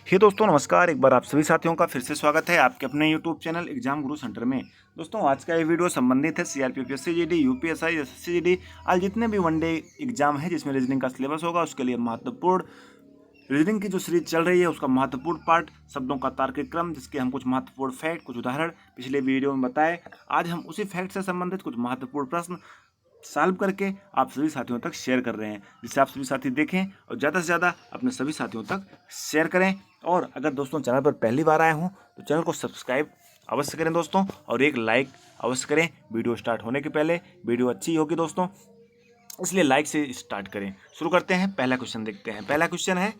हे दोस्तों नमस्कार। एक बार आप सभी साथियों का फिर से स्वागत है आपके अपने यूट्यूब चैनल एग्जाम गुरु सेंटर में। दोस्तों आज का ये वीडियो संबंधित है सीआरपीएफ, एसएससी, यूपीएसआई, एसएससी, आज जितने भी वनडे एग्जाम है जिसमें रीजनिंग का सिलेबस होगा उसके लिए महत्वपूर्ण रीजनिंग की जो सीरीज चल रही है उसका महत्वपूर्ण पार्ट शब्दों का तार्किक क्रम, जिसके हम कुछ महत्वपूर्ण फैक्ट, कुछ उदाहरण पिछले वीडियो में बताए। आज हम उसी फैक्ट से संबंधित कुछ महत्वपूर्ण प्रश्न सॉल्व करके आप सभी साथियों तक शेयर कर रहे हैं, जिससे आप सभी साथी देखें और ज़्यादा से ज़्यादा अपने सभी साथियों तक शेयर करें। और अगर दोस्तों चैनल पर पहली बार आए हों तो चैनल को सब्सक्राइब अवश्य करें दोस्तों, और एक लाइक अवश्य करें। वीडियो स्टार्ट होने के पहले वीडियो अच्छी होगी दोस्तों, इसलिए लाइक से स्टार्ट करें। शुरू करते हैं, पहला क्वेश्चन देखते हैं। पहला क्वेश्चन है,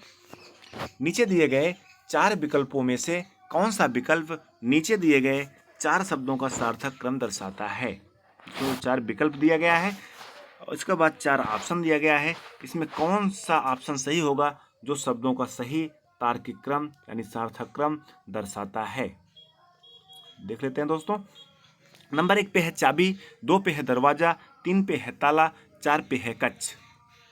नीचे दिए गए 4 विकल्पों में से कौन सा विकल्प नीचे दिए गए 4 शब्दों का सार्थक क्रम दर्शाता है। तो 4 विकल्प दिया गया है और इसके बाद 4 ऑप्शन दिया गया है। इसमें कौन सा ऑप्शन सही होगा जो शब्दों का सही तार्किक क्रम यानी सार्थक क्रम दर्शाता है। देख लेते हैं दोस्तों। नंबर 1 पे है चाबी, 2 पे है दरवाजा, 3 पे है ताला, 4 पे है कच्छ।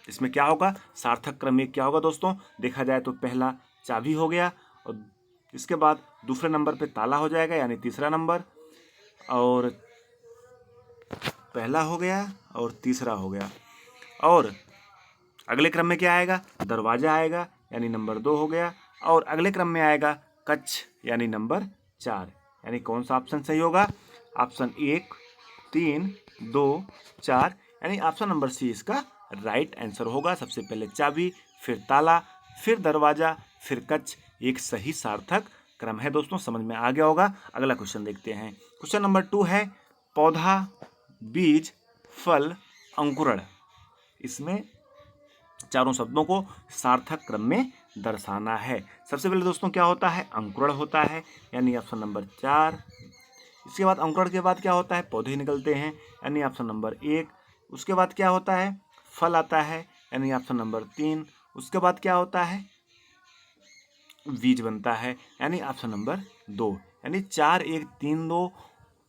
इसमें क्या होगा, सार्थक क्रम में क्या होगा दोस्तों। देखा जाए तो पहला चाबी हो गया और इसके बाद दूसरे नंबर पे ताला हो जाएगा यानी तीसरा नंबर, और पहला हो गया और तीसरा हो गया, और अगले क्रम में क्या आएगा, दरवाजा आएगा यानी नंबर 2 हो गया, और अगले क्रम में आएगा कच्छ यानी नंबर 4। यानी कौन सा ऑप्शन सही होगा, ऑप्शन 1, 3, 2, 4 यानी ऑप्शन नंबर सी इसका राइट आंसर होगा। सबसे पहले चाबी, फिर ताला, फिर दरवाजा, फिर कच्छ एक सही सार्थक क्रम है दोस्तों। समझ में आ गया होगा। अगला क्वेश्चन देखते हैं। क्वेश्चन नंबर 2 है, पौधा, बीज, फल, अंकुरण। इसमें चारों शब्दों को सार्थक क्रम में दर्शाना है। सबसे पहले दोस्तों क्या होता है, अंकुरण होता है यानी ऑप्शन नंबर 4। इसके बाद अंकुरण के बाद क्या होता है, पौधे निकलते हैं यानी ऑप्शन नंबर 1। उसके बाद क्या होता है, फल आता है यानी ऑप्शन नंबर 3। उसके बाद क्या होता है, बीज बनता है यानी ऑप्शन नंबर 2। यानी 4, 1, 3, 2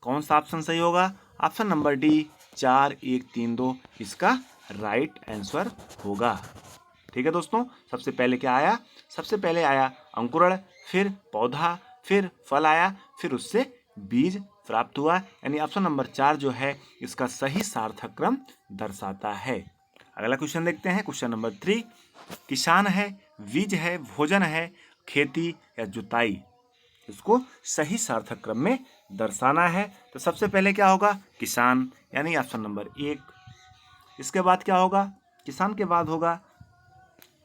कौन सा ऑप्शन सही होगा, ऑप्शन नंबर डी 4, 1, 3, 2 इसका राइट आंसर होगा। ठीक है दोस्तों। सबसे पहले क्या आया, सबसे पहले आया अंकुरण, फिर पौधा, फिर फल आया, फिर उससे बीज प्राप्त हुआ यानी ऑप्शन नंबर 4 जो है इसका सही सार्थक क्रम दर्शाता है। अगला क्वेश्चन देखते हैं। क्वेश्चन नंबर 3, किसान है, बीज है, भोजन है, खेती या जुताई। इसको सही सार्थक क्रम में दर्शाना है। तो सबसे पहले क्या होगा, किसान यानी ऑप्शन नंबर 1। इसके बाद क्या होगा, किसान के बाद होगा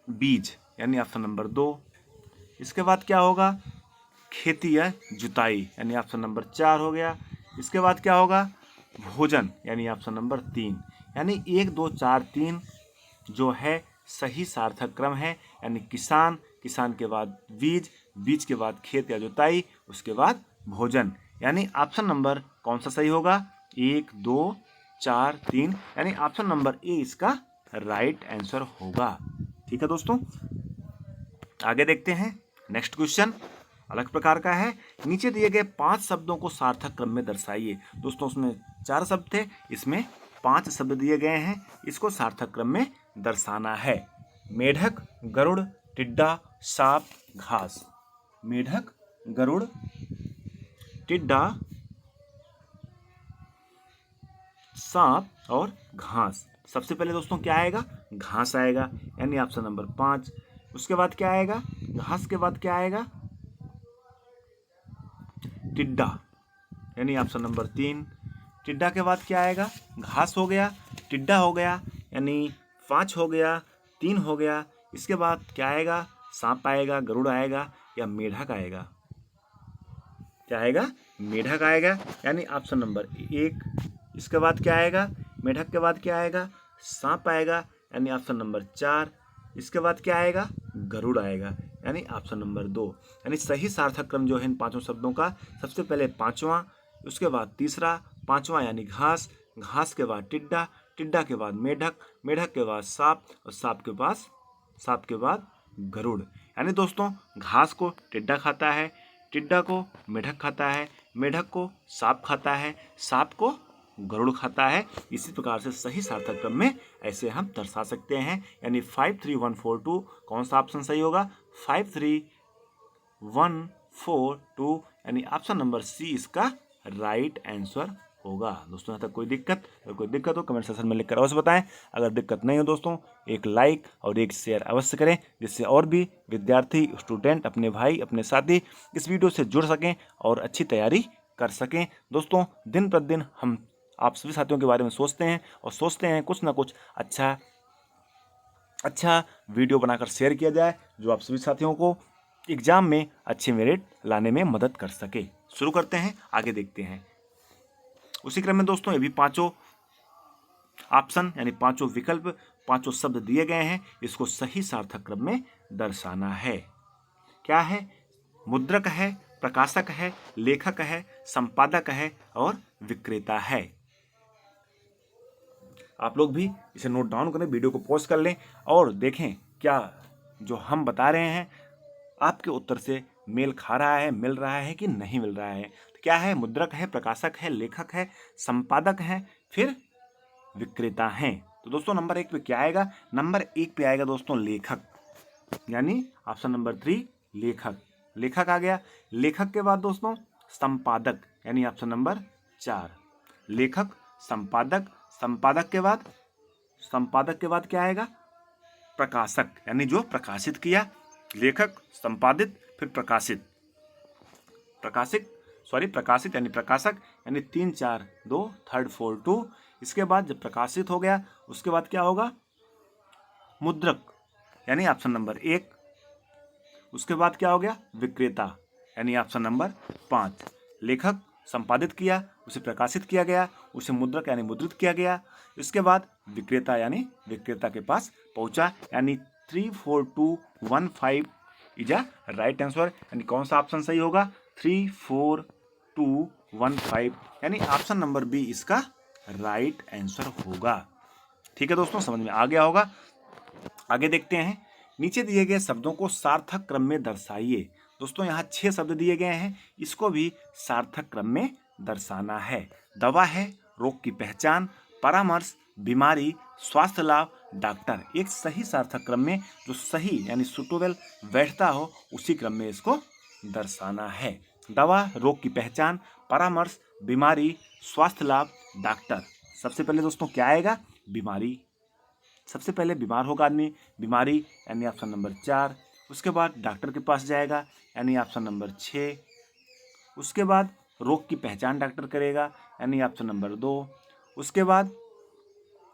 बीज यानी ऑप्शन नंबर 2। इसके बाद क्या होगा, खेती या जुताई यानी ऑप्शन नंबर 4 हो गया। इसके बाद क्या होगा, भोजन यानी ऑप्शन नंबर 3। यानी 1, 2, 4, 3 जो है सही सार्थक क्रम है। यानी किसान, किसान के बाद बीज, बीज के बाद खेत या जुताई, उसके बाद भोजन। यानी ऑप्शन नंबर कौन सा सही होगा, 1, 2, 4, 3 यानी ऑप्शन नंबर ए इसका राइट आंसर होगा। ठीक है दोस्तों। आगे देखते हैं। नेक्स्ट क्वेश्चन अलग प्रकार का है। नीचे दिए गए 5 शब्दों को सार्थक क्रम में दर्शाइए। दोस्तों उसमें 4 शब्द थे, इसमें 5 शब्द दिए गए हैं, इसको सार्थक क्रम में दर्शाना है। मेढक, गरुड़, टिड्डा, सांप, घास। मेढक, गरुड़, टिड्डा, सांप और घास। सबसे पहले दोस्तों क्या आएगा, घास आएगा यानी ऑप्शन नंबर 5। उसके बाद क्या आएगा, घास के बाद क्या आएगा, टिड्डा यानी ऑप्शन नंबर 3। टिड्डा के बाद क्या आएगा, घास हो गया, टिड्डा हो गया यानी 5 हो गया, 3 हो गया। इसके बाद क्या आएगा, सांप आएगा, गरुड़ आएगा या मेढक आएगा। क्या आएगा, मेढक आएगा यानी ऑप्शन नंबर 1। इसके बाद क्या आएगा, मेढक के बाद क्या आएगा, सांप आएगा यानी ऑप्शन नंबर 4। इसके बाद क्या आएगा, गरुड़ आएगा यानी ऑप्शन नंबर 2। यानी सही सार्थक क्रम जो है इन 5 शब्दों का, सबसे पहले 5वां, उसके बाद तीसरा, 5वां यानी घास, घास के बाद टिड्डा, टिड्डा के बाद मेढक, मेढक के बाद सांप और सांप के बाद गरुड़। यानी दोस्तों घास को टिड्डा खाता है, टिड्डा को मेढक खाता है, मेढक को सांप खाता है, सांप को गरुड़ खाता है। इसी प्रकार से सही सार्थक क्रम में ऐसे हम दर्शा सकते हैं। यानी 5, 3, 1, 4, 2 कौन सा ऑप्शन सही होगा, 5, 3, 1 4 2 यानी ऑप्शन नंबर सी इसका राइट आंसर होगा। दोस्तों यहाँ तक कोई दिक्कत? अगर कोई दिक्कत हो कमेंट सेक्शन में लिखकर अवश्य बताएं। अगर दिक्कत नहीं हो दोस्तों एक लाइक और एक शेयर अवश्य करें, जिससे और भी विद्यार्थी स्टूडेंट अपने भाई अपने साथी इस वीडियो से जुड़ सकें और अच्छी तैयारी कर सकें। दोस्तों दिन प्रतिदिन हम आप सभी साथियों के बारे में सोचते हैं और सोचते हैं कुछ ना कुछ अच्छा वीडियो बनाकर शेयर किया जाए, जो आप सभी साथियों को एग्जाम में अच्छे मेरिट लाने में मदद कर सके। शुरू करते हैं, आगे देखते हैं। उसी क्रम में दोस्तों ये भी पांचों ऑप्शन यानी पांचों विकल्प पांचों शब्द दिए गए हैं, इसको सही सार्थक क्रम में दर्शाना है। क्या है? मुद्रक है, प्रकाशक है, लेखक है, संपादक है और विक्रेता है। आप लोग भी इसे नोट डाउन करें, वीडियो को पॉज कर लें और देखें क्या जो हम बता रहे हैं आपके उत्तर से मेल खा रहा है, मिल रहा है कि नहीं मिल रहा है। तो क्या है? मुद्रक है, प्रकाशक है, लेखक है, संपादक है, फिर विक्रेता हैं। तो दोस्तों नंबर 1 पे क्या आएगा? नंबर 1 पे आएगा दोस्तों लेखक, यानी ऑप्शन नंबर 3 लेखक। लेखक आ गया। लेखक के बाद दोस्तों संपादक यानी ऑप्शन नंबर 4। लेखक, संपादक, संपादक के बाद क्या आएगा? प्रकाशक, यानी जो प्रकाशित किया। लेखक, संपादित, फिर प्रकाशित यानी प्रकाशक, यानी 3 4 2 3 4 2। इसके बाद जब प्रकाशित हो गया उसके बाद क्या होगा? मुद्रक, यानी ऑप्शन नंबर 1। उसके बाद क्या हो गया? विक्रेता, यानी ऑप्शन नंबर 5। लेखक संपादित किया, उसे प्रकाशित किया गया, उसे मुद्रक यानी मुद्रित किया गया। इसके बाद विक्रेता, यानी विक्रेता के पास पहुंचा, यानी 3 4 2 1 5 इज अ राइट आंसर। यानी कौन सा ऑप्शन सही होगा? 3 4 2 1 5, यानी ऑप्शन नंबर बी इसका राइट आंसर होगा। ठीक है दोस्तों, समझ में आ गया होगा। आगे देखते हैं। नीचे दिए गए शब्दों को सार्थक क्रम में दर्शाइए। दोस्तों यहाँ 6 शब्द दिए गए हैं, इसको भी सार्थक क्रम में दर्शाना है। दवा है, रोग की पहचान, परामर्श, बीमारी, स्वास्थ्य लाभ, डॉक्टर। एक सही सार्थक क्रम में जो सही यानी सुटेबल बैठता हो उसी क्रम में इसको दर्शाना है। दवा, रोग की पहचान, परामर्श, बीमारी, स्वास्थ्य लाभ, डॉक्टर। सबसे पहले दोस्तों क्या आएगा? बीमारी। सबसे पहले बीमार होगा आदमी, बीमारी यानी ऑप्शन नंबर 4। उसके बाद डॉक्टर के पास जाएगा, यानी ऑप्शन नंबर 6। उसके बाद रोग की पहचान डॉक्टर करेगा, यानी ऑप्शन नंबर 2। उसके बाद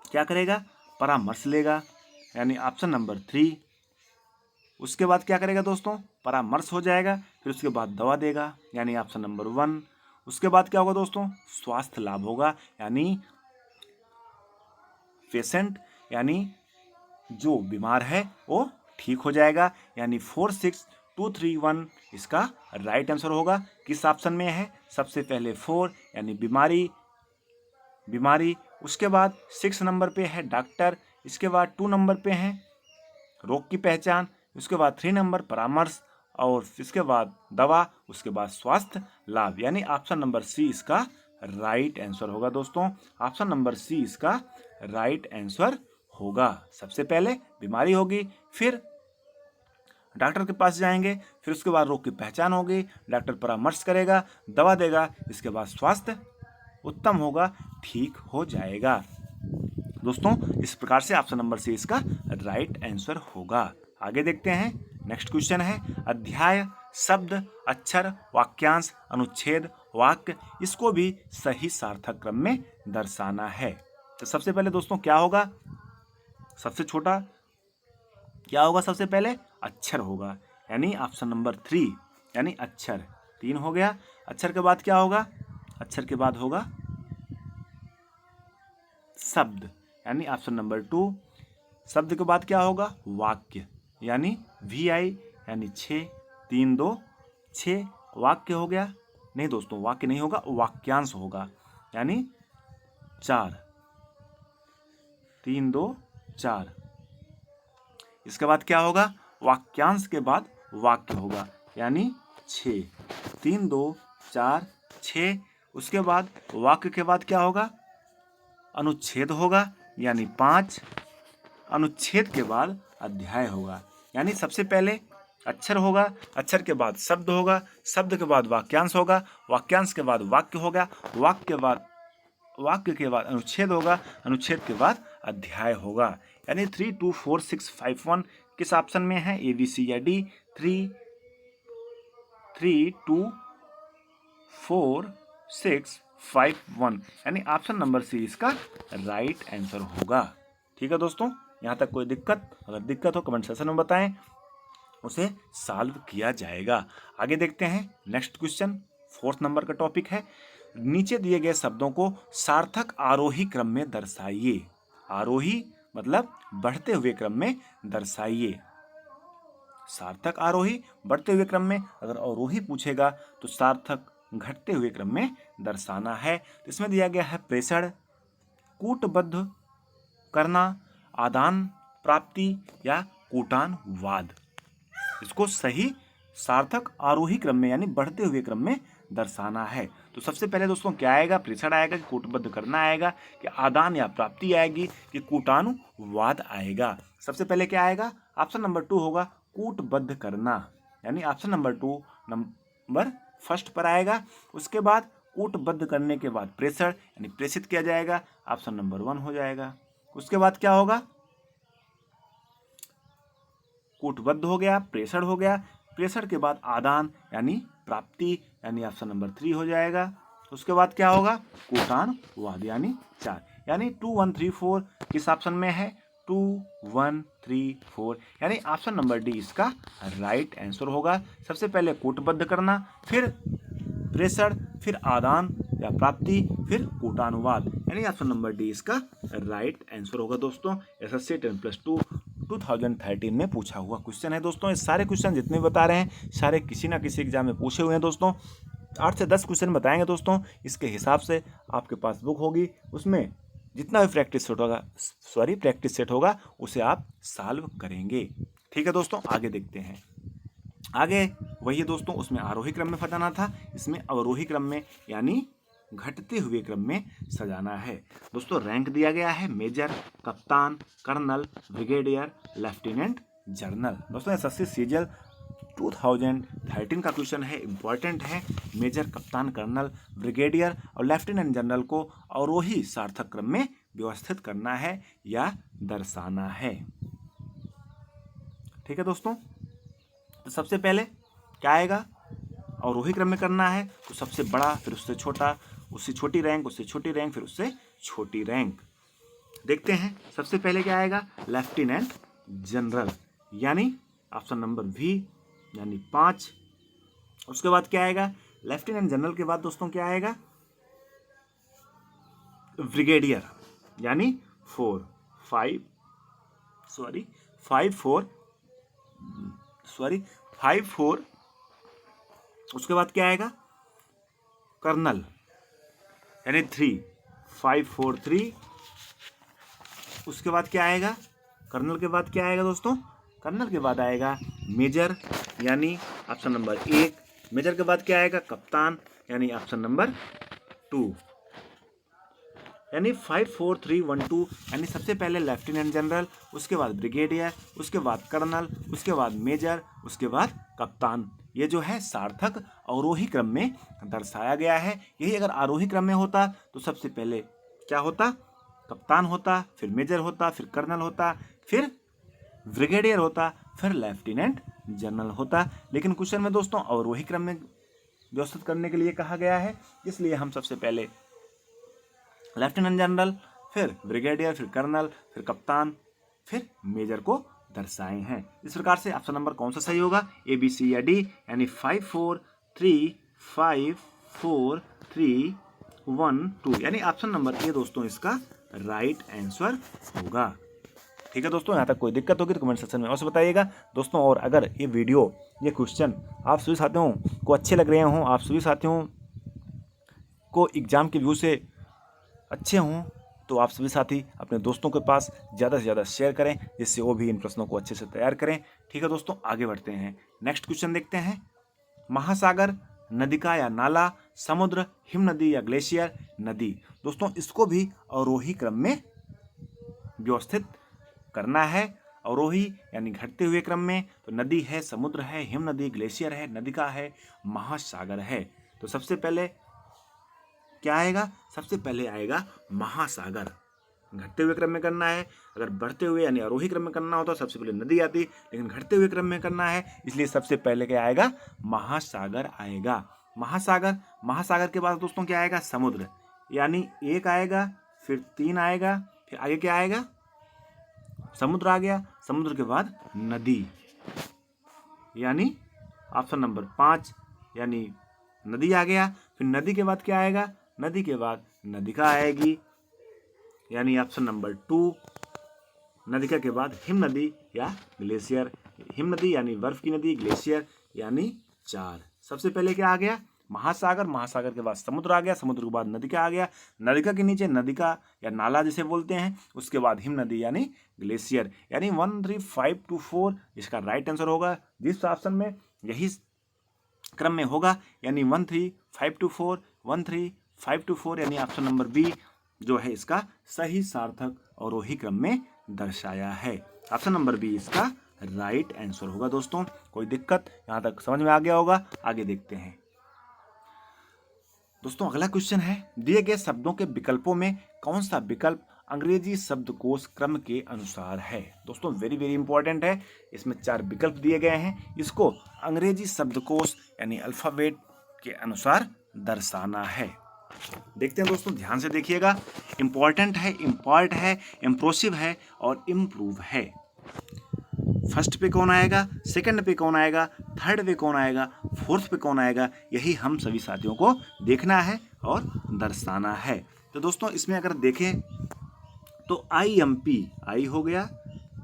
क्या करेगा? परामर्श लेगा, यानी ऑप्शन नंबर 3। उसके बाद क्या करेगा दोस्तों? परामर्श हो जाएगा, फिर उसके बाद दवा देगा, यानी ऑप्शन नंबर 1। उसके बाद क्या होगा दोस्तों? स्वास्थ्य लाभ होगा, यानी पेशेंट यानी जो बीमार है वो ठीक हो जाएगा, यानी 4 6 2 3 1 इसका राइट आंसर होगा। किस ऑप्शन में है? सबसे पहले 4 यानी बीमारी। उसके बाद 6 नंबर पे है डॉक्टर। इसके बाद 2 नंबर पे है रोग की पहचान। उसके बाद 3 नंबर परामर्श और इसके बाद दवा। उसके बाद स्वास्थ्य लाभ, यानी ऑप्शन नंबर सी इसका राइट आंसर होगा। दोस्तों ऑप्शन नंबर सी इसका राइट आंसर होगा। सबसे पहले बीमारी होगी, फिर डॉक्टर के पास जाएंगे, फिर उसके बाद रोग की पहचान होगी, डॉक्टर परामर्श करेगा, दवा देगा, इसके बाद स्वास्थ्य उत्तम होगा, ठीक हो जाएगा। दोस्तों इस प्रकार से ऑप्शन नंबर सी इसका राइट आंसर होगा। आगे देखते हैं। नेक्स्ट क्वेश्चन है अध्याय, शब्द, अक्षर, वाक्यांश, अनुच्छेद, वाक्य। इसको भी सही सार्थक क्रम में दर्शाना है। तो सबसे पहले दोस्तों क्या होगा? सबसे छोटा क्या होगा? सबसे पहले अक्षर होगा, यानी ऑप्शन नंबर 3 यानी अक्षर। 3 हो गया। अक्षर के बाद क्या होगा? अक्षर के बाद होगा शब्द, यानी ऑप्शन नंबर 2। शब्द के बाद क्या होगा? वाक्य, यानी VI यानी 6। 3 2 6 वाक्य हो गया। नहीं दोस्तों वाक्य नहीं होगा, वाक्यांश होगा, यानी 4। 3 2 4। इसके बाद क्या होगा? वाक्यांश के बाद वाक्य होगा, यानी 6। 3 2 4 6। उसके बाद वाक्य के बाद क्या होगा? अनुच्छेद होगा, यानी 5। अनुच्छेद के बाद अध्याय होगा, यानी सबसे पहले अक्षर होगा, अक्षर के बाद शब्द होगा, शब्द के बाद वाक्यांश होगा, वाक्यांश के बाद वाक्य होगा, वाक्य के बाद अनुच्छेद होगा, अनुच्छेद के बाद अध्याय होगा। यानी 3, 2, 4, 6, 5, 1 किस ऑप्शन में है, ए, बी, सी या डी। 3, 2, 4, 6, 5, 1 यानी ऑप्शन नंबर सी इसका राइट आंसर होगा। ठीक है दोस्तों, यहाँ तक कोई दिक्कत? अगर दिक्कत हो कमेंट सेक्शन में बताएं, उसे सॉल्व किया जाएगा। आगे देखते हैं नेक्स्ट क्वेश्चन। 4th नंबर का टॉपिक है, नीचे दिए गए शब्दों को सार्थक आरोही क्रम में दर्शाइए। आरोही मतलब बढ़ते हुए क्रम में दर्शाइए। सार्थक आरोही बढ़ते हुए क्रम में, अगर अवरोही पूछेगा तो सार्थक घटते हुए क्रम में दर्शाना है। तो इसमें दिया गया है प्रेषण, कूटबद्ध करना, आदान प्राप्ति या कूटानुवाद। इसको सही सार्थक आरोही क्रम में यानी बढ़ते हुए क्रम में दर्शाना है। तो सबसे पहले दोस्तों क्या आएगा, प्रेषण आएगा कि कूटबद्ध करना आएगा कि आदान या प्राप्ति आएगी कि कूटानुवाद आएगा। सबसे पहले क्या आएगा, ऑप्शन नंबर 2 होगा कूटबद्ध करना, यानी ऑप्शन नंबर 2 नंबर फर्स्ट पर आएगा। उसके बाद कूटबद्ध करने के बाद प्रेषण यानी प्रेषित किया जाएगा, ऑप्शन नंबर 1 हो जाएगा। उसके बाद क्या होगा, कूटबद्ध हो गया, प्रेषण हो गया, प्रेषण के बाद आदान यानी प्राप्ति यानी ऑप्शन नंबर 3 हो जाएगा। उसके बाद क्या होगा, कूटानुवाद यानी 4, यानी 2, 1, 3, 4 किस ऑप्शन में है, 2, 1, 3, 4 यानी ऑप्शन नंबर डी इसका राइट आंसर होगा। सबसे पहले कूटबद्ध करना, फिर प्रेषण, फिर आदान या प्राप्ति, फिर कूटानुवाद यानी ऑप्शन नंबर डी इसका राइट आंसर होगा। दोस्तों एसएससी 10+2 2013 में पूछा हुआ क्वेश्चन है। दोस्तों ये सारे क्वेश्चन जितने बता रहे हैं सारे किसी ना किसी एग्जाम में पूछे हुए हैं। दोस्तों 8 से 10 क्वेश्चन बताएंगे दोस्तों, इसके हिसाब से आपके पास बुक होगी, उसमें जितना भी प्रैक्टिस सेट होगा उसे आप सॉल्व करेंगे। ठीक है दोस्तों, आगे देखते हैं। आगे वही दोस्तों, उसमें आरोही क्रम में सजाना था, इसमें अवरोही क्रम में यानी घटते हुए क्रम में सजाना है। दोस्तों रैंक दिया गया है मेजर, कप्तान, कर्नल, ब्रिगेडियर, लेफ्टिनेंट जनरल। दोस्तों एसएससी सीजीएल 2013 का क्वेश्चन है, इंपॉर्टेंट है। मेजर, कप्तान, कर्नल, ब्रिगेडियर और लेफ्टिनेंट जनरल को अवरोही सार्थक क्रम में व्यवस्थित करना है या दर्शाना है। ठीक है दोस्तों, तो सबसे पहले क्या आएगा, अवरोही क्रम में करना है तो सबसे बड़ा, फिर उससे छोटा, उससे छोटी रैंक, उससे छोटी रैंक, फिर उससे छोटी रैंक। देखते हैं सबसे पहले क्या आएगा, लेफ्टिनेंट जनरल यानी ऑप्शन नंबर भी यानी 5। उसके बाद क्या आएगा, लेफ्टिनेंट जनरल के बाद दोस्तों क्या आएगा, ब्रिगेडियर यानी 5, 4। उसके बाद क्या आएगा, कर्नल यानी 3, 5, 4, 3। उसके बाद क्या आएगा, कर्नल के बाद क्या आएगा दोस्तों, कर्नल के बाद आएगा मेजर यानी ऑप्शन नंबर 1। मेजर के बाद क्या आएगा, कप्तान यानी ऑप्शन नंबर 2, यानी 5, 4, 3, 1, 2 यानी सबसे पहले लेफ्टिनेंट जनरल, उसके बाद ब्रिगेडियर, उसके बाद कर्नल, उसके बाद मेजर, उसके बाद कप्तान। ये जो है सार्थक अवरोही क्रम में दर्शाया गया है। यही अगर आरोही क्रम में होता तो सबसे पहले क्या होता, कप्तान होता, फिर मेजर होता, फिर कर्नल होता, फिर ब्रिगेडियर होता, फिर लेफ्टिनेंट जनरल होता। लेकिन क्वेश्चन में दोस्तों अवरोही क्रम में व्यवस्थित करने के लिए कहा गया है, इसलिए हम सबसे पहले लेफ्टिनेंट जनरल, फिर ब्रिगेडियर, फिर कर्नल, फिर कप्तान, फिर मेजर को दर्शाए हैं। इस प्रकार से ऑप्शन नंबर कौन सा सही होगा, ए, बी, सी या डी, यानी 5, 4, 3, 5, 4, 3, 1, 2 यानी ऑप्शन नंबर ए दोस्तों इसका राइट आंसर होगा। ठीक है दोस्तों, यहाँ तक कोई दिक्कत होगी तो कमेंट सेक्शन में अवश्य बताइएगा दोस्तों। और अगर ये वीडियो, ये क्वेश्चन आप सभी साथियों को अच्छे लग रहे हों, आप सभी साथियों को एग्जाम के व्यू से अच्छे हों, तो आप सभी साथी अपने दोस्तों के पास ज़्यादा से ज़्यादा शेयर करें, जिससे वो भी इन प्रश्नों को अच्छे से तैयार करें। ठीक है दोस्तों, आगे बढ़ते हैं। नेक्स्ट क्वेश्चन देखते हैं, महासागर, नदिका या नाला, समुद्र, हिम नदी या ग्लेशियर नदी। दोस्तों इसको भी अवरोही क्रम में व्यवस्थित करना है। अवरोही यानी घटते हुए क्रम में, तो नदी है, समुद्र है, हिम नदी, ग्लेशियर है, नदिका है, महासागर है। तो सबसे पहले क्या आएगा? सबसे पहले आएगा महासागर। घटते हुए क्रम में करना है, अगर बढ़ते हुए यानी आरोही क्रम में करना होता तो सबसे पहले नदी आती, लेकिन घटते हुए क्रम में करना है इसलिए सबसे पहले क्या आएगा? महासागर आएगा। महासागर, महासागर के बाद दोस्तों क्या आएगा? समुद्र, यानी 1 आएगा, फिर 3 आएगा, फिर आगे क्या आएगा? समुद्र आ गया। समुद्र के बाद नदी, यानी ऑप्शन नंबर 5 यानी नदी आ गया। फिर नदी के बाद क्या आएगा? नदी के बाद नदिका आएगी, यानी ऑप्शन नंबर 2। नदिका के बाद हिम नदी या ग्लेशियर, हिम नदी यानी बर्फ की नदी, ग्लेशियर यानी 4। सबसे पहले क्या आ गया? महासागर, महासागर के बाद समुद्र आ गया, समुद्र के बाद नदिका आ गया, नदिका के नीचे नदिका या नाला जिसे बोलते हैं, उसके बाद हिम नदी यानी ग्लेशियर, यानी 1 3 5 2 4 इसका राइट आंसर होगा। जिस ऑप्शन में यही क्रम में होगा, यानी 1 3 5 2 4 1 3 5 2 4, यानी ऑप्शन नंबर बी जो है इसका सही सार्थक अवरोही क्रम में दर्शाया है। ऑप्शन नंबर बी इसका राइट आंसर होगा। दोस्तों कोई दिक्कत यहाँ तक समझ में आ गया होगा? आगे देखते हैं दोस्तों। अगला क्वेश्चन है, दिए गए शब्दों के विकल्पों में कौन सा विकल्प अंग्रेजी शब्दकोश क्रम के अनुसार है? दोस्तों वेरी वेरी इंपॉर्टेंट है। इसमें 4 विकल्प दिए गए हैं, इसको अंग्रेजी शब्दकोश यानी अल्फाबेट के अनुसार दर्शाना है। देखते हैं दोस्तों, ध्यान से देखिएगा। इंपॉर्टेंट है, इम्पॉर्ट है, इम्प्रोसिव है और इम्प्रूव है। फर्स्ट पे कौन आएगा, सेकंड पे कौन आएगा, थर्ड पे कौन आएगा, फोर्थ पे कौन आएगा, यही हम सभी साथियों को देखना है और दर्शाना है। तो दोस्तों इसमें अगर देखें तो IMP, आई हो गया,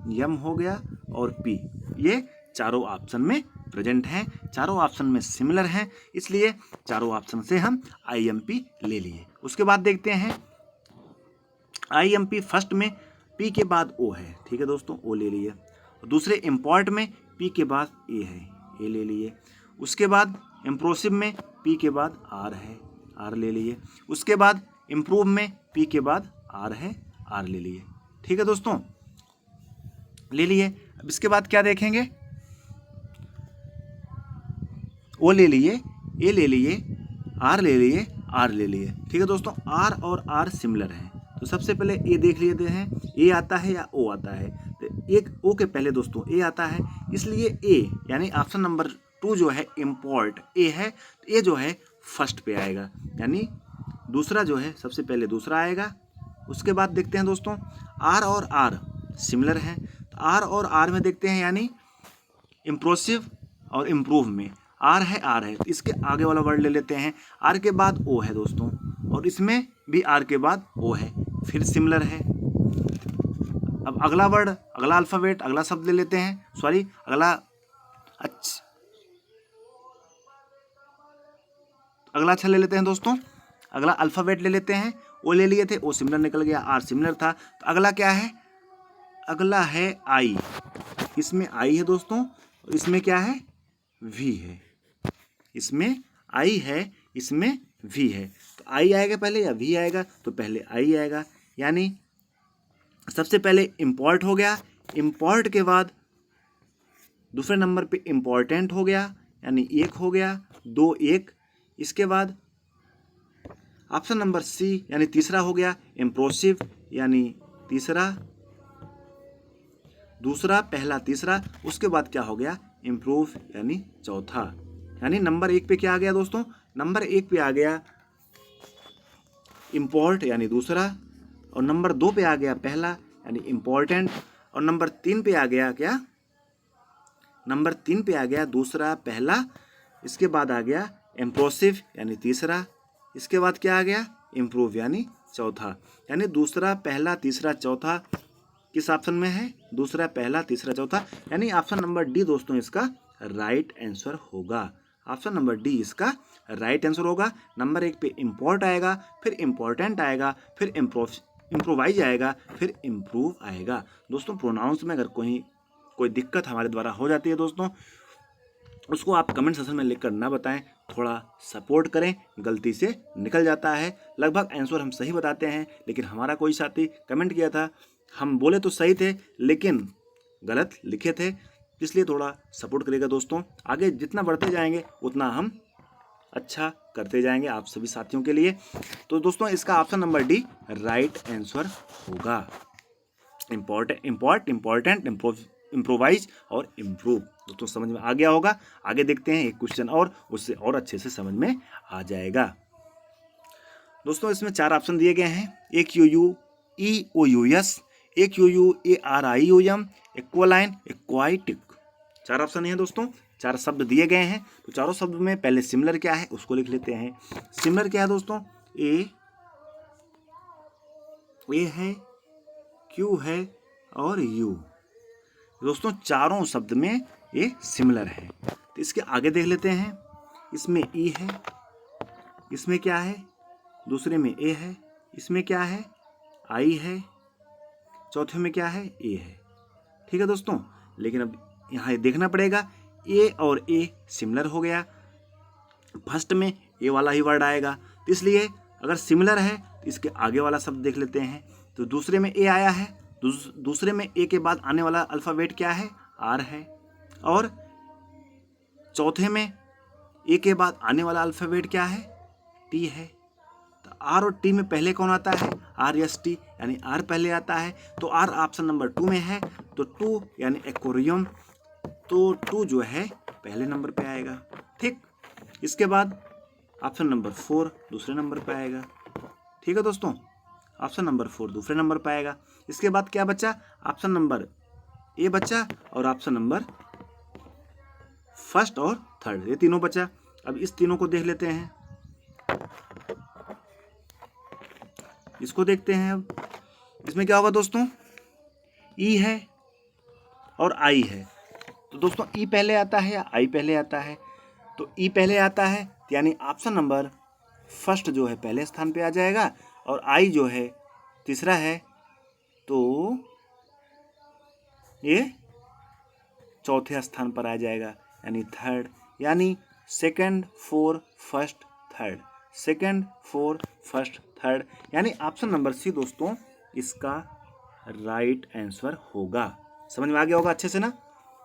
यम हो गया और P, ये चारों ऑप्शन में प्रेजेंट हैं, चारों ऑप्शन में सिमिलर हैं, इसलिए चारों ऑप्शन से हम IMP ले लिए। उसके बाद देखते हैं IMP फर्स्ट में P के बाद O है, ठीक है दोस्तों, O ले लिए। दूसरे इम्पॉर्ट में P के बाद A है, A ले लिए। उसके बाद इम्प्रोसिव में P के बाद R है, R ले लिए। उसके बाद इम्प्रूव में P के बाद R है, R ले लिए। ठीक है दोस्तों, ले लिए। अब इसके बाद क्या देखेंगे? O ले लिए, A ले लिए, R ले लिए, R ले लिए। ठीक है दोस्तों, R और R सिमिलर हैं, तो सबसे पहले A देख लेते हैं, A आता है या O आता है। तो एक O के पहले दोस्तों A आता है, इसलिए A यानी ऑप्शन नंबर 2 जो है इम्पोर्ट A है, तो A जो है फर्स्ट पे आएगा, यानी दूसरा जो है सबसे पहले दूसरा आएगा। उसके बाद देखते हैं दोस्तों R और R सिमिलर हैं, तो R और R में देखते हैं, यानी इम्प्रोसिव और इम्प्रूव में R है, R है, तो इसके आगे वाला वर्ड ले लेते हैं। R के बाद O है दोस्तों, और इसमें भी R के बाद O है, फिर सिमिलर है। अब अगला वर्ड, अगला अल्फ़ाबेट, अगला शब्द ले लेते हैं, सॉरी अगला अक्षर ले लेते हैं दोस्तों, अगला अल्फ़ाबेट ले लेते हैं। O ले लिए थे, O सिमिलर निकल गया, R सिमिलर था, तो अगला क्या है? अगला है I, इसमें I है दोस्तों, और इसमें क्या है? V है, इसमें I है, इसमें V है, तो I आएगा पहले या V आएगा? तो पहले I आएगा, यानी सबसे पहले इम्पोर्ट हो गया, इम्पोर्ट के बाद दूसरे नंबर पे इम्पोर्टेंट हो गया, यानी 1 हो गया, 2 1। इसके बाद ऑप्शन नंबर C यानी तीसरा हो गया, इम्प्रोसिव यानी तीसरा, दूसरा पहला तीसरा। उसके बाद क्या हो गया? इम्प्रूव यानी चौथा। यानी नंबर 1 पे क्या आ गया दोस्तों? नंबर 1 पे आ गया इम्पोर्ट यानी दूसरा, और नंबर 2 पे आ गया पहला यानी इम्पोर्टेंट, और नंबर 3 पे आ गया क्या? नंबर 3 पे आ गया दूसरा पहला। इसके बाद आ गया इम्प्रोसिव यानी तीसरा। इसके बाद क्या आ गया? इम्प्रूव यानी चौथा। यानी दूसरा पहला तीसरा चौथा किस ऑप्शन में है? दूसरा पहला तीसरा चौथा, यानी ऑप्शन नंबर डी दोस्तों इसका राइट आंसर होगा। ऑप्शन नंबर डी इसका राइट आंसर होगा। नंबर 1 पे इम्पोर्ट आएगा, फिर इम्पोर्टेंट आएगा, फिर इम्प्रोवाइज आएगा, फिर इम्प्रूव आएगा। दोस्तों प्रोनाउंस में अगर कोई दिक्कत हमारे द्वारा हो जाती है दोस्तों, उसको आप कमेंट सेक्शन में लिखकर ना बताएं, थोड़ा सपोर्ट करें, गलती से निकल जाता है। लगभग आंसर हम सही बताते हैं, लेकिन हमारा कोई साथी कमेंट किया था, हम बोले तो सही थे लेकिन गलत लिखे थे, इसलिए थोड़ा सपोर्ट करिएगा दोस्तों। आगे जितना बढ़ते जाएंगे उतना हम अच्छा करते जाएंगे आप सभी साथियों के लिए। तो दोस्तों इसका option number D right answer होगा। इम्पोर्टेंट, इम्प्रोवाइज और इम्प्रूव। दोस्तों समझ में आ गया होगा। आगे देखते हैं एक क्वेश्चन और, उससे और अच्छे से समझ में आ जाएगा। दोस्तों इसमें 4 ऑप्शन दिए गए हैं, एक EOUS, एक ARIOM, एक्वालाइन, एक्वाइटिक। 4 ऑप्शन है दोस्तों, 4 शब्द दिए गए हैं। तो चारों शब्द में पहले सिमिलर क्या है उसको लिख लेते हैं। सिमिलर क्या है दोस्तों, ए है, क्यू है और यू। दोस्तों चारों शब्द में ये सिमिलर है। तो इसके आगे देख लेते हैं, इसमें ई है, इसमें क्या है, दूसरे में ए है, इसमें क्या है, आई है, चौथे में क्या है, ए है। ठीक है दोस्तों, लेकिन अब यहाँ देखना पड़ेगा, ए और ए सिमिलर हो गया, फर्स्ट में ए वाला ही वर्ड आएगा। तो इसलिए अगर सिमिलर है तो इसके आगे वाला शब्द देख लेते हैं। तो दूसरे में ए आया है, दूसरे में ए के बाद आने वाला अल्फ़ाबेट क्या है, आर है, और चौथे में ए के बाद आने वाला अल्फ़ाबेट क्या है, टी है। तो आर और टी में पहले कौन आता है, RST, यानी आर पहले आता है। तो आर ऑप्शन नंबर 2 में है, तो 2 यानी एक्वेरियम, तो 2 जो है पहले नंबर पे आएगा। ठीक, इसके बाद ऑप्शन नंबर 4 दूसरे नंबर पे आएगा। ठीक है दोस्तों, ऑप्शन नंबर 4 दूसरे नंबर पे आएगा। इसके बाद क्या बचा, ऑप्शन नंबर ए बचा और ऑप्शन नंबर फर्स्ट और थर्ड, ये तीनों बचा। अब इस तीनों को देख लेते हैं, इसको देखते हैं। अब इसमें क्या होगा दोस्तों, ई है और आई है। तो दोस्तों ई पहले आता है या आई पहले आता है, तो ई पहले आता है यानी ऑप्शन नंबर फर्स्ट जो है पहले स्थान पे आ जाएगा, और आई जो है तीसरा है, तो ये चौथे स्थान पर आ जाएगा, यानी थर्ड, यानी second, four, first, third, second, four, first, third, यानी ऑप्शन नंबर सी दोस्तों इसका राइट आंसर होगा। समझ में आ गया होगा अच्छे से ना।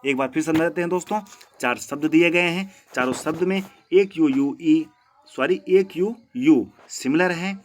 एक बार फिर समझ लेते हैं दोस्तों। 4 शब्द दिए गए हैं, चारों शब्द में एक यू सिमिलर हैं,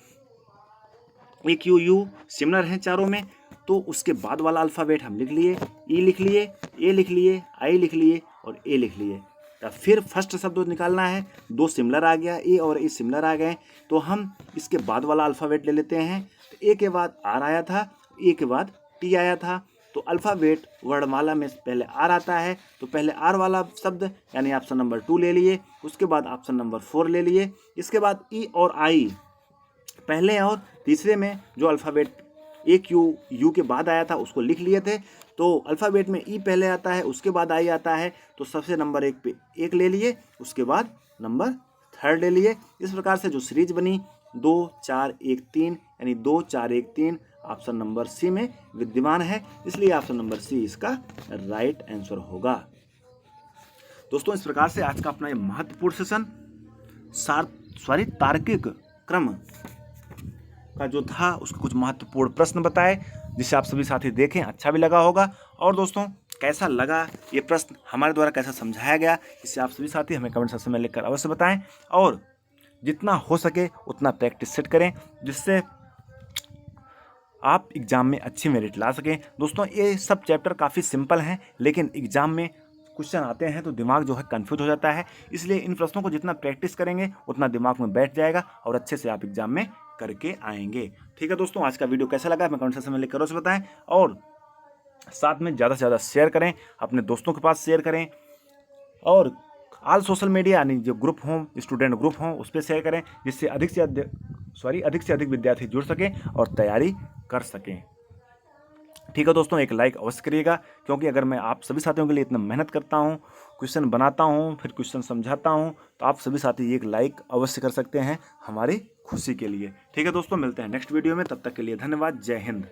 एक यू सिमिलर हैं चारों में। तो उसके बाद वाला अल्फ़ाबेट हम लिख लिए, ई लिख लिए, ए लिख लिए, आई लिख लिए और ए लिख लिए। तो फिर फर्स्ट शब्द निकालना है, 2 सिमिलर आ गया, ए और ए सिमिलर आ गए, तो हम इसके बाद वाला अल्फ़ाबेट ले लेते हैं। तो ए के बाद आर आया था, ए के बाद टी आया था, तो अल्फ़ाबेट वर्णमाला में पहले आर आता है, तो पहले आर वाला शब्द यानी ऑप्शन नंबर 2 ले लिए, उसके बाद ऑप्शन नंबर 4 ले लिए। इसके बाद ई और आई पहले और तीसरे में जो अल्फ़ाबेट एक यू के बाद आया था उसको लिख लिए थे। तो अल्फ़ाबेट में ई पहले आता है, उसके बाद आई आता है, तो सबसे नंबर 1 पे 1 ले लिए, उसके बाद नंबर 3 ले लिए। इस प्रकार से जो सीरीज बनी 2 4 1 3 यानी 2 4 1 3 ऑप्शन नंबर सी में विद्यमान है, इसलिए ऑप्शन नंबर सी इसका राइट आंसर होगा। दोस्तों इस प्रकार से आज का अपना ये महत्वपूर्ण सेशन तार्किक क्रम का जो था उसके कुछ महत्वपूर्ण प्रश्न बताए, जिसे आप सभी साथी देखें, अच्छा भी लगा होगा। और दोस्तों कैसा लगा ये प्रश्न, हमारे द्वारा कैसा समझाया गया, इससे आप सभी साथी हमें कमेंट सेक्शन में लिखकर अवश्य बताएं। और जितना हो सके उतना प्रैक्टिस सेट करें, जिससे आप एग्ज़ाम में अच्छी मेरिट ला सकें। दोस्तों ये सब चैप्टर काफ़ी सिंपल हैं, लेकिन एग्ज़ाम में क्वेश्चन आते हैं तो दिमाग जो है कंफ्यूज हो जाता है, इसलिए इन प्रश्नों को जितना प्रैक्टिस करेंगे उतना दिमाग में बैठ जाएगा और अच्छे से आप एग्ज़ाम में करके आएंगे। ठीक है दोस्तों, आज का वीडियो कैसा लगा हमें कमेंट सेक्शन में लिखकर उसे बताएं, और साथ में ज़्यादा से ज़्यादा शेयर करें, अपने दोस्तों के पास शेयर करें, और ऑल सोशल मीडिया यानी जो ग्रुप हों, स्टूडेंट ग्रुप हों, उस पर शेयर करें, जिससे अधिक से अधिक विद्यार्थी जुड़ सकें और तैयारी कर सकें। ठीक है दोस्तों, एक लाइक अवश्य करिएगा, क्योंकि अगर मैं आप सभी साथियों के लिए इतना मेहनत करता हूँ, क्वेश्चन बनाता हूँ, फिर क्वेश्चन समझाता हूँ, तो आप सभी साथी एक लाइक अवश्य कर सकते हैं हमारी खुशी के लिए। ठीक है दोस्तों, मिलते हैं नेक्स्ट वीडियो में, तब तक के लिए धन्यवाद। जय हिंद।